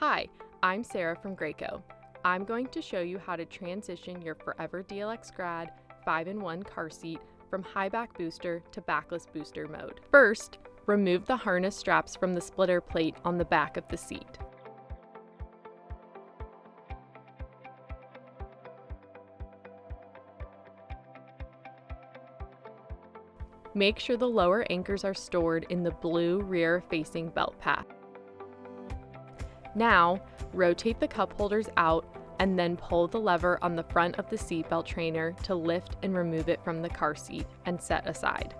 Hi, I'm Sarah from Graco. I'm going to show you how to transition your 4Ever DLX Grad 5-in-1 car seat from Highback booster to backless booster mode. First, remove the harness straps from the splitter plate on the back of the seat. Make sure the lower anchors are stored in the blue rear-facing belt path. Now, rotate the cup holders out and then pull the lever on the front of the seatbelt trainer to lift and remove it from the car seat and set aside.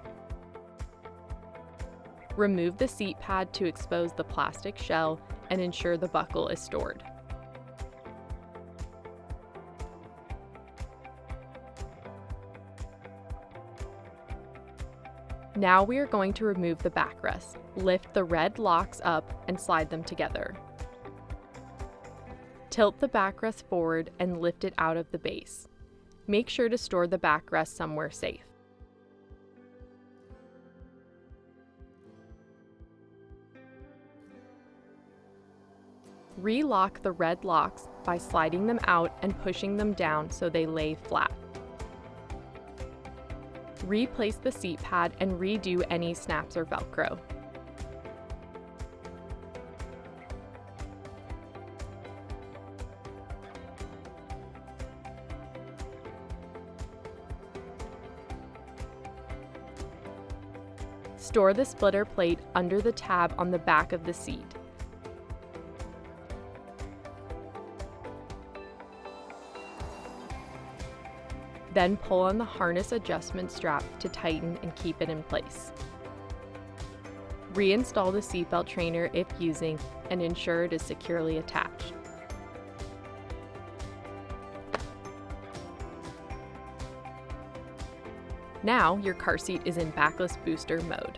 Remove the seat pad to expose the plastic shell and ensure the buckle is stored. Now we are going to remove the backrest. Lift the red locks up and slide them together. Tilt the backrest forward and lift it out of the base. Make sure to store the backrest somewhere safe. Relock the red locks by sliding them out and pushing them down so they lay flat. Replace the seat pad and redo any snaps or Velcro. Store the splitter plate under the tab on the back of the seat. Then pull on the harness adjustment strap to tighten and keep it in place. Reinstall the seatbelt trainer if using and ensure it is securely attached. Now your car seat is in backless booster mode.